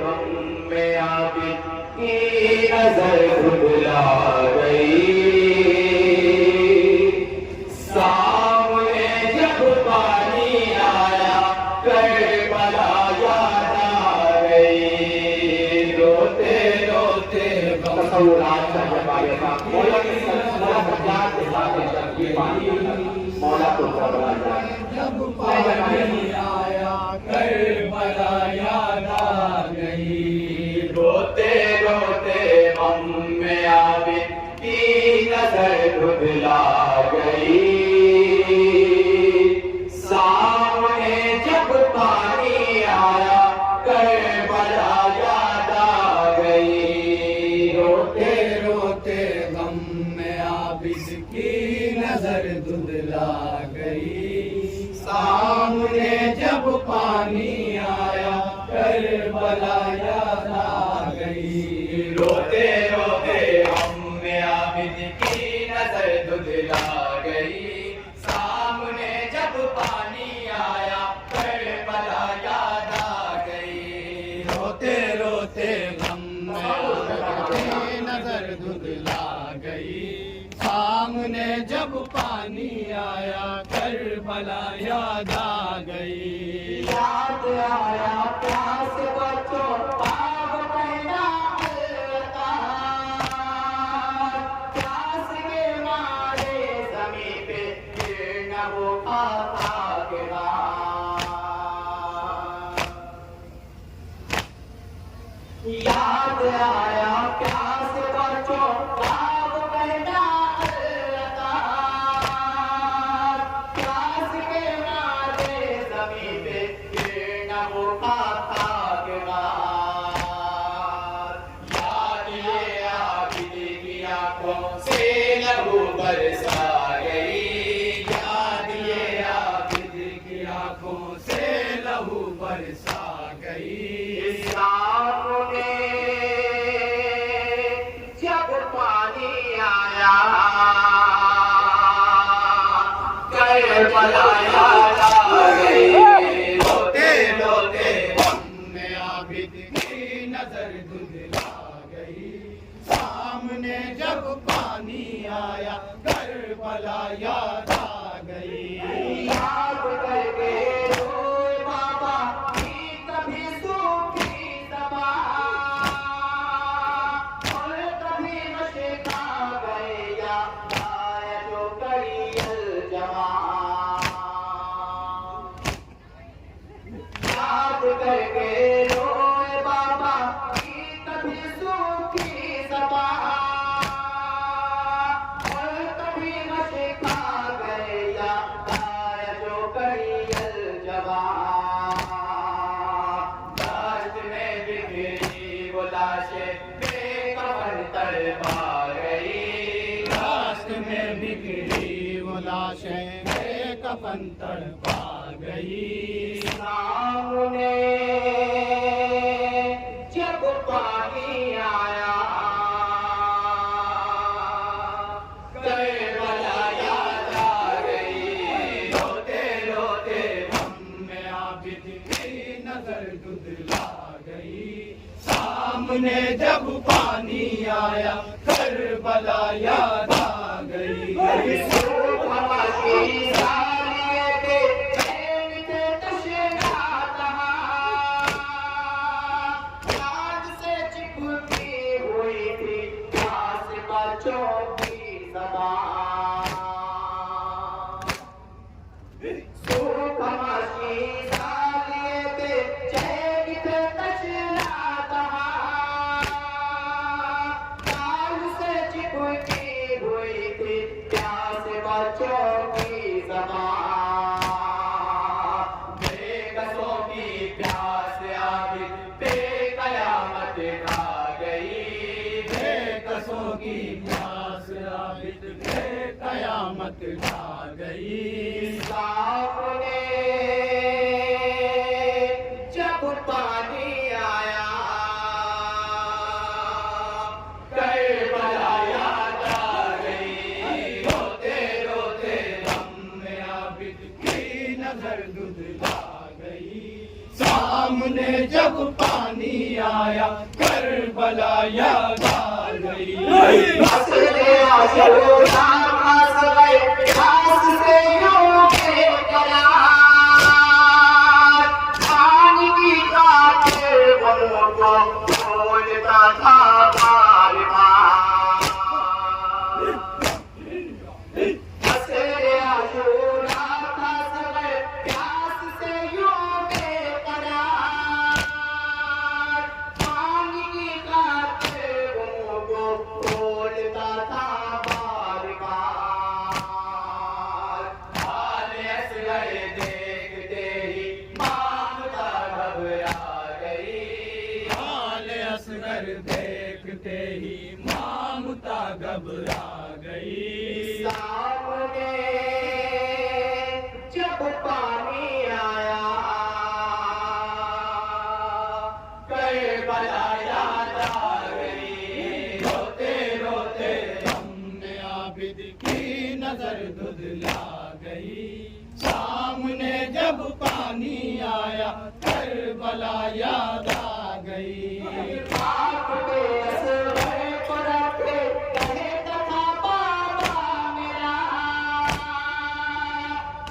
गम में आबिद की नजर खुला गई। सामने जब पानी आया करबला याद आ गई। रोते रोते तसव्वुरात का जवाब था मौला की सज्जाद के साथ ये पानी मौला को करबला जब पानी आया करबला याद आ गई। रोते रोते गम में आबिद की नजर खुला गई। सामने जब पानी आया करबला याद आ गई। रोते रोते गम में आबिद की नजर धुंधला गई। सामने जब पानी आया करबला याद आ गई। रोते रोते गम में आबिद की नजर धुंधला गई। सामने जब पानी आया करबला याद आ गई। रोते रोते गम में आबिद की नजर धुंधला गई। सामने जब पानी आया करबला याद आ गई। याद आया प्यास बच्चों पाप पैदा प्यास के मारे ज़मीं पे गिरना वो आता गिरा। याद आया प्यास बच्चों पाप पैदा प्यास के मारे ज़मीं पे गिरना वो आता गिरा। याद ये आबिद की आंखों से लहू बरसा गई। याद ये आबिद की आंखों से लहू बरसा गई। सामने जब पानी आया करबला याद आ गई। रोते रोते गम में आबिद की नजर धुंधला गई। सामने जब पानी आया करबला याद आ गई। याद करके रोए बाबा की कभी सूखी समा और कभी नशे खा गए या आया जो करियल जमा। याद करके रोए बाबा की कभी सूखी समा और कभी नशे खा गए या आया जो करियल जमा। दाश्त में बिखरी वो लाशें बेकफन तड़पा गई। दाश्त में बिखरी वो लाशें बेकफन तड़पा गई। सामने जब पानी आया करबला याद आ गई। रोते रोते गम में आबिद की नजर धुंधला गई। सामने जब पानी आया करबला याद आ गई। कयामत आ गई। सामने जब पानी आया करबला याद आ गई। रोते रोते गम में आबिद की नजर धुंधला गई। सामने जब पानी आया करबला याद आ गई। हंसते आशूरा हंस गए प्यास से यूं बेकरार, पानी की खातिर बनों को खोजता था बार बार। हंसते आशूरा हंस गए प्यास से यूं बेकरार, पानी की खातिर बनों को खोजता था बार बार। हाल असगर देखते ही मामता घबरा गई, हाल असगर देखते ही मामता घबरा गई। सामने जब पानी आया करबला याद आ गई। रोते रोते हमने आबिद की नजर धुंधला गई। सामने जब पानी आया करबला याद आ गई। आप पे असर पड़ते कहे तथा बाबा मेरा,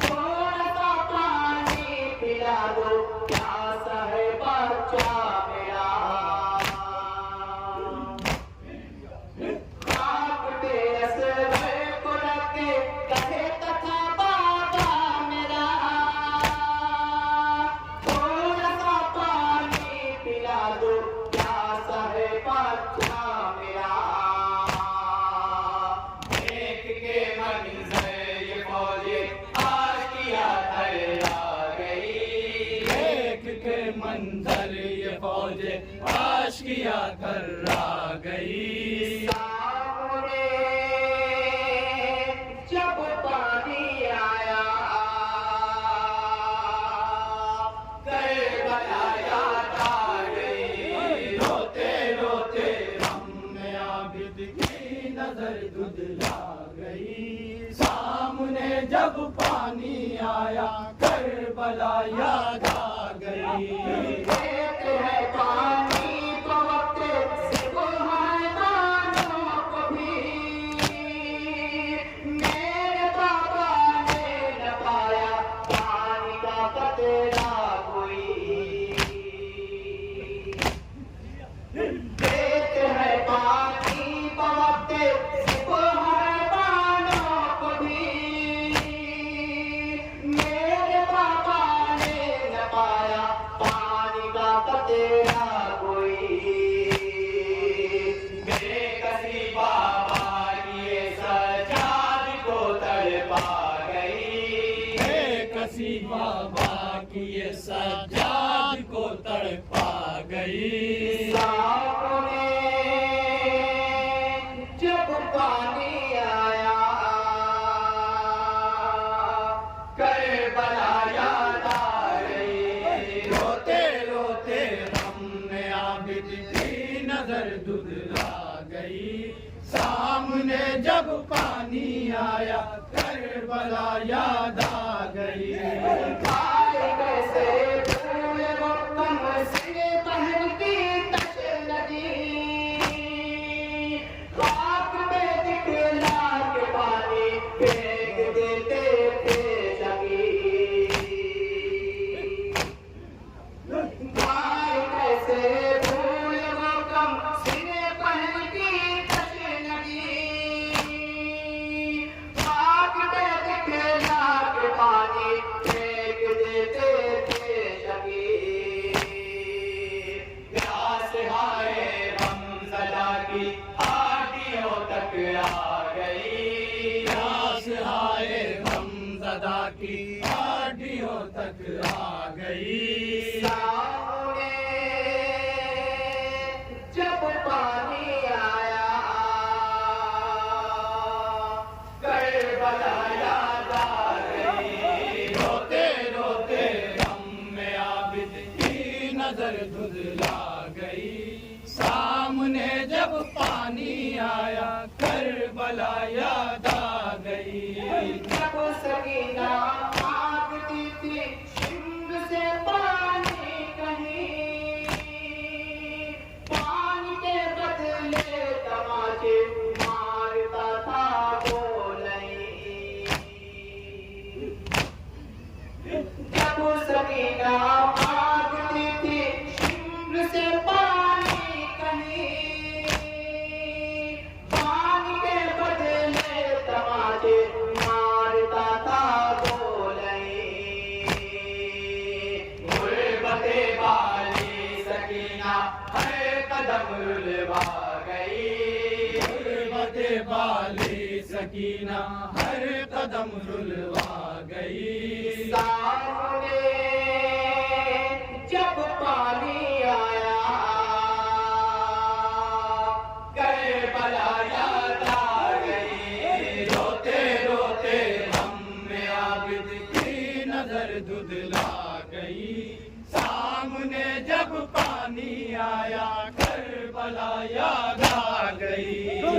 थोड़ा सा पानी पिला दो प्यासा है बच्चा मेरा। आप पे असर पड़ते कहे तथा बाबा मेरा, थोड़ा सा पानी पिला दो प्यासा है बच्चा मेरा। देख के मंजर ये फौजे आशिया थर्रा गई, देख के मंजर ये फौजे आशिया थर्रा गई। सामने जब पानी आया करबला याद आ गई। रोते रोते हमने आबिद की नजर धुंधला गई। सामने जब पानी आया करबला याद आ गई। देते हैं पानी पवते सिर्फ हैवानों को भी, मेरे बाबा ने न पाया पानी का कतरा कोई। देते हैं पानी पवते सिर्फ हैवानों को भी, मेरे बाबा ने न पाया पानी का कतरा कोई। बेकसी बाबा की ये सजाद को तड़पा गई, बेकसी बाबा की ये सज्जाद को तड़पा गई। सामने जब पानी आया करबला याद आ गई। रोते रोते हमने आबिद की नजर धुंधला गई। सामने जब पानी आया करबला याद आ गई। आए कैसे भूले वो कमसिन पहन की तशनगी, खाक में दिखला के पानी फेंक देते थे सगी। आए कैसे भूले वो कमसिन पहन की तशनगी, खाक में दिखला के पानी फेंक देते थे सगी। प्यास हाय हमज़दा की हाडियों तक आ गई, प्यास आए हमज़दा की हाडियों तक आ गई। सामने जब पानी आया करबला याद आ गई। रोते रोते हमने आबिद की नजर धुंधला गई। सामने जब पानी आया करबला याद आ गई। जब सकीना मांगती थी सिंह से पानी कहीं, हर कदम रुलवा गई। गुर्बत वाली सकीना हर कदम रुलवा गई। सामने जब पानी आया करबला याद आ गई। रोते रोते हम में आबिद की नजर धुंधला गई। सामने जब पानी आया करबला याद आ गई। हो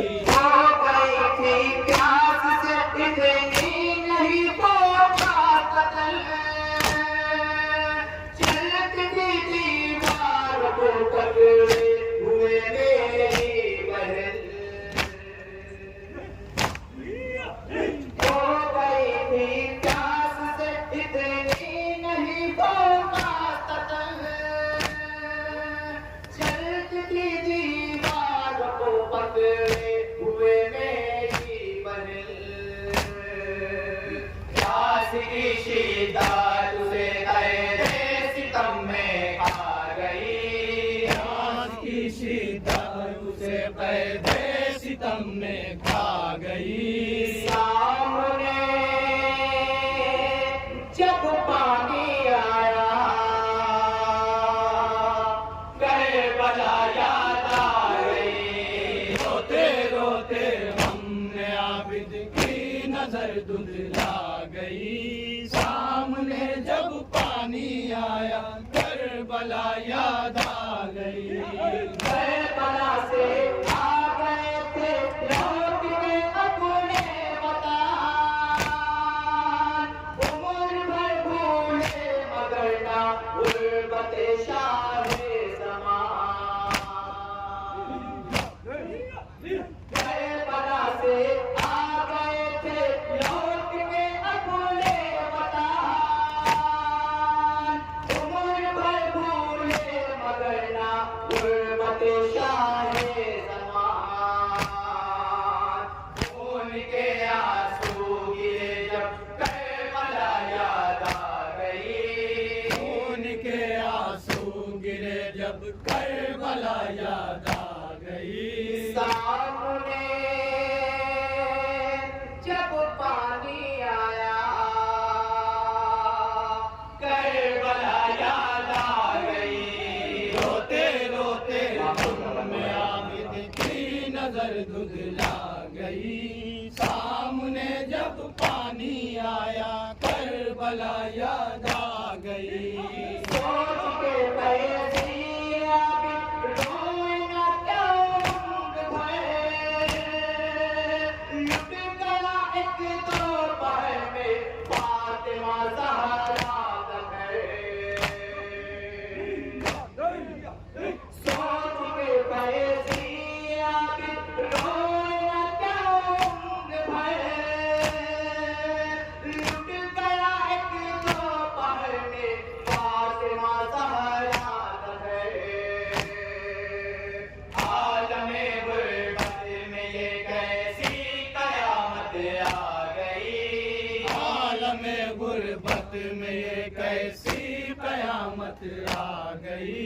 गई थी प्यास से इतनी नहीं पहुंचा कतल। चलती थी दीवार को पकड़े हुए मेरी बहन। हो गई थी प्यास से इतनी नहीं पहुंचा कतल। चलती थी दीवार को पकड़े हुए मेरी बहन। प्यास की शिद्दत उसे गहरे सितम में खा गई। प्यास की शिद्दत उसे कैदे सितम में खा गई। सामने जब पानी आया करबला याद आ गई। रोते रोते हम में आबिद की नजर धुंधला गई। सामने जब पानी आया करबला याद आ गई। करबला से आ गए थे लौट के अपने वतन। उम्र भर भूले मगर ना गुर्बत शाहे ज़मान। करबला से आ गए थे लौट के अपने वतन। उम्र भर भूले मगर ना गुर्बत शाहे ज़मान। खून के आंसू गिरे जब करबला याद आ गई। खून के आंसू गिरे जब करबला याद आ गई। सामने जब पानी आया करबला याद आ गई। रोते रोते हम में आबिद की नजर धुंधला गई। सामने जब पानी आया करबला याद आ गई। सोच के पैसी आबिद रोए न क्यों भरे। लुट गया एक दो पहर में फातिमा ज़हरा का घर। सोच के पैसी आबिद रोए न क्यों भरे। लुट गया एक दो पहर में फातिमा ज़हरा का घर। आलमे गुर्बत में ये कैसी कयामत आ गई। आलमे गुर्बत में ये कैसी कयामत आ गई।